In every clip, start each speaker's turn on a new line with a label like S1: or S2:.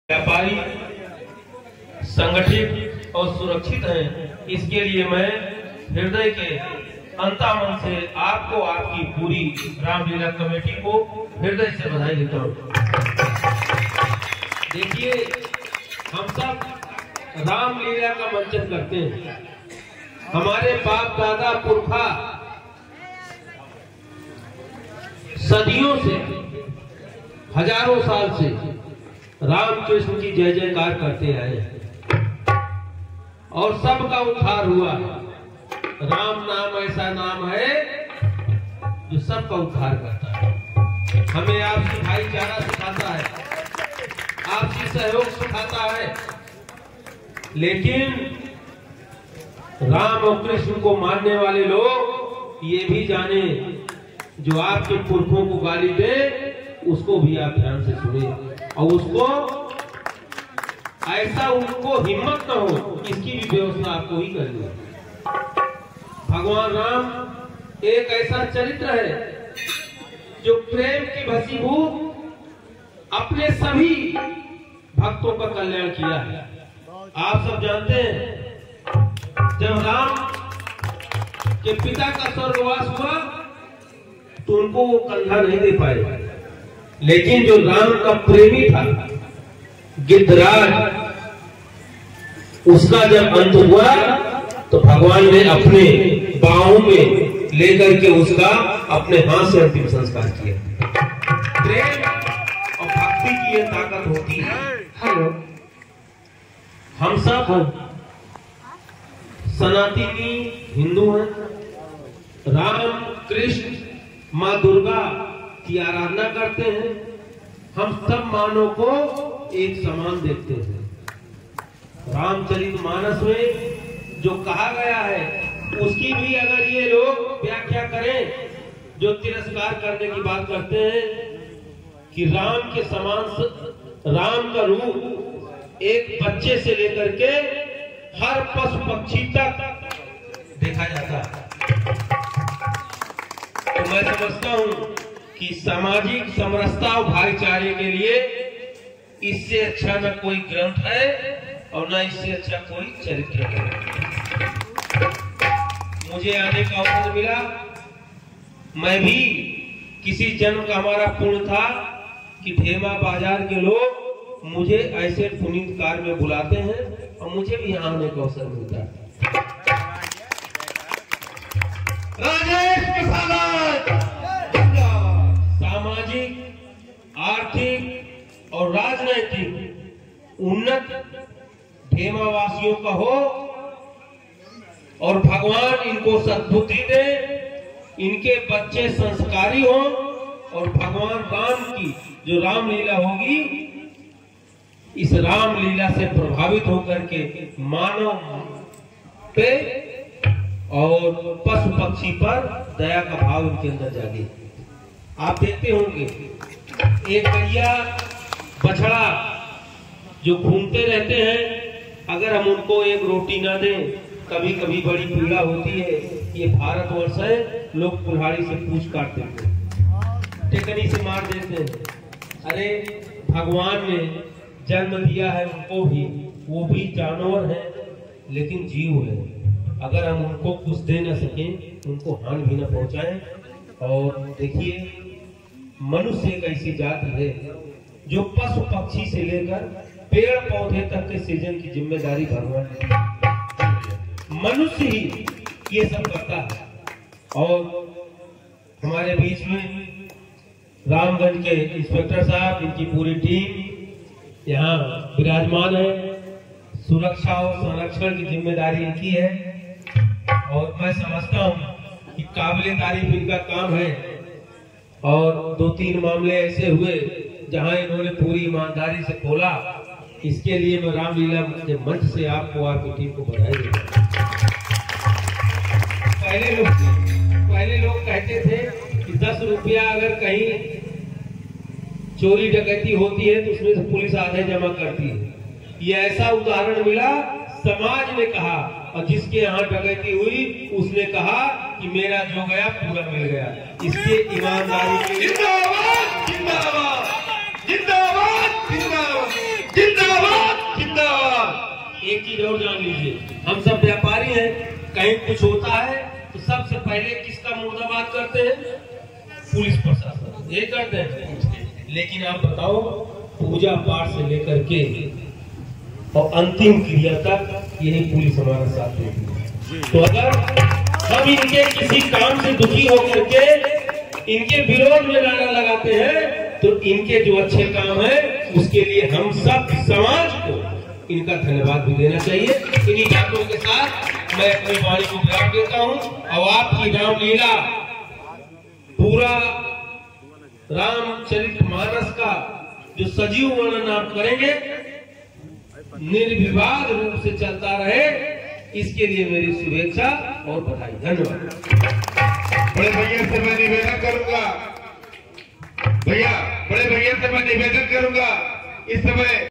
S1: व्यापारी संगठित और सुरक्षित हैं, इसके लिए मैं हृदय के अंतःमन से आपको, आपकी पूरी रामलीला कमेटी को हृदय से बधाई देता हूँ। देखिए, हम सब रामलीला का मंचन करते हैं। हमारे बाप दादा पुरखा सदियों से, हजारों साल से रामकृष्ण की जय जयकार करते आए और सबका उद्धार हुआ। राम नाम ऐसा नाम है जो सबका उद्धार करता है। हमें आपसी भाईचारा सिखाता है, आपसी सहयोग सिखाता है। लेकिन राम और कृष्ण को मानने वाले लोग ये भी जाने, जो आपके पुरखों को गाली दे उसको भी आप ध्यान से सुने और उसको ऐसा, उनको हिम्मत न हो, इसकी भी व्यवस्था आपको ही करनी है। भगवान राम एक ऐसा चरित्र है जो प्रेम की भसीभूत अपने सभी भक्तों का कल्याण किया है। आप सब जानते हैं, जब राम के पिता का स्वर्गवास हुआ तो उनको वो कंधा नहीं दे पाए, लेकिन जो राम का प्रेमी था गिद्धराज, उसका जब अंत हुआ तो भगवान ने अपने बाहों में लेकर के उसका अपने हाथ से अंतिम संस्कार किया। प्रेम और भक्ति की ये ताकत होती है। हेलो, हम सब सनातनी हिंदू हैं। राम कृष्ण माँ दुर्गा की आराधना करते हैं। हम सब मानव को एक समान देखते हैं। रामचरितमानस में जो कहा गया है उसकी भी अगर ये लोग व्याख्या करें, जो तिरस्कार करने की बात करते हैं कि राम के समान, राम का रूप एक बच्चे से लेकर के हर पशु पक्षी तक देखा जाता है, तो मैं समझता हूं कि सामाजिक समरसता और भाईचारे के लिए इससे अच्छा न कोई ग्रंथ है और न इससे अच्छा कोई चरित्र है। मुझे आने का अवसर मिला, मैं भी किसी जन्म का हमारा पुण्य था कि भेमा बाजार के लोग मुझे ऐसे पुनीत कार्य में बुलाते हैं और मुझे भी यहाँ आने का अवसर मिलता है। सामाजिक, आर्थिक और राजनैतिक उन्नत भेमावासियों का हो और भगवान इनको सद्बुद्धि दे, इनके बच्चे संस्कारी हो और भगवान राम की जो रामलीला होगी, इस रामलीला से प्रभावित होकर के मानव पे और पशु पक्षी पर दया का भाव उनके अंदर जागे। आप देखते होंगे एक गैया बछड़ा जो घूमते रहते हैं, अगर हम उनको एक रोटी ना दें, कभी कभी बड़ी पीड़ा होती है। ये भारतवर्ष है, लोग कुल्हाड़ी से पूंछ काट देते हैं, टेकनी से मार देते हैं। अरे भगवान ने जन्म दिया है उनको भी, वो भी जानवर है लेकिन जीव है। अगर हम उनको कुछ दे न सकें, उनको हानि भी न पहुंचाएं। और देखिए, मनुष्य एक ऐसी जाति है जो पशु पक्षी से लेकर पेड़ पौधे तक के सृजन की जिम्मेदारी भगवान ने, मनुष्य ही ये सब करता है। और हमारे बीच में रामगंज के इंस्पेक्टर साहब, इनकी पूरी टीम यहाँ विराजमान है। सुरक्षा और संरक्षण की जिम्मेदारी इनकी है और मैं समझता हूँ कि काबिले तारीफ इनका काम है। और 2-3 मामले ऐसे हुए जहां इन्होंने पूरी ईमानदारी से खोला, इसके लिए मैं रामलीला के मंच से आपको, आपकी टीम को बधाई देता हूं। पहले लोग कहते थे कि 10 रुपया अगर कहीं चोरी डकैती होती है तो उसमें से पुलिस आधे जमा करती है। ये ऐसा उदाहरण मिला, समाज ने कहा और जिसके यहाँ डकैती हुई उसने कहा कि मेरा जो गया पूरा मिल गया। इसके ईमानदारी के लिए जिंदाबाद, जिंदाबाद, जिंदाबाद, जिंदाबाद। एक चीज और जान लीजिए, हम सब व्यापारी हैं, कहीं कुछ होता है तो सबसे पहले किसका मुर्दाबाद करते हैं? पुलिस प्रशासन, ये करते हैं। लेकिन आप बताओ, पूजा पाठ से लेकर के और अंतिम क्रिया तक यही पुलिस हमारा साथ देती है। तो अगर हम इनके किसी काम से दुखी होकर के इनके विरोध में नारा लगाते हैं, तो इनके जो अच्छे काम है उसके लिए हम सब समाज को इनका धन्यवाद भी देना चाहिए। इन्हीं बातों के साथ मैं अपनी वाणी को विराम देता हूँ। और आपकी रामलीला पूरा रामचरितमानस का जो सजीव वर्णन आप करेंगे, निर्विवाद रूप से चलता रहे, इसके लिए मेरी शुभेच्छा और बधाई। धन्यवाद।
S2: बड़े भैया से मैं निवेदन करूंगा, बड़े भैया से मैं निवेदन करूंगा इस समय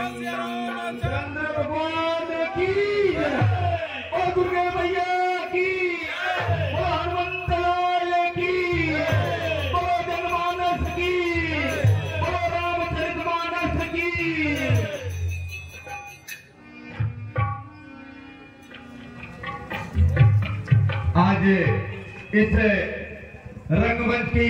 S3: चंद्र भगवान की और दुर्गा मैया की, हनुमंत लाल की, बोलो जनमानस की, बोलो रामचरितमानस की। आज इस रंगमंच की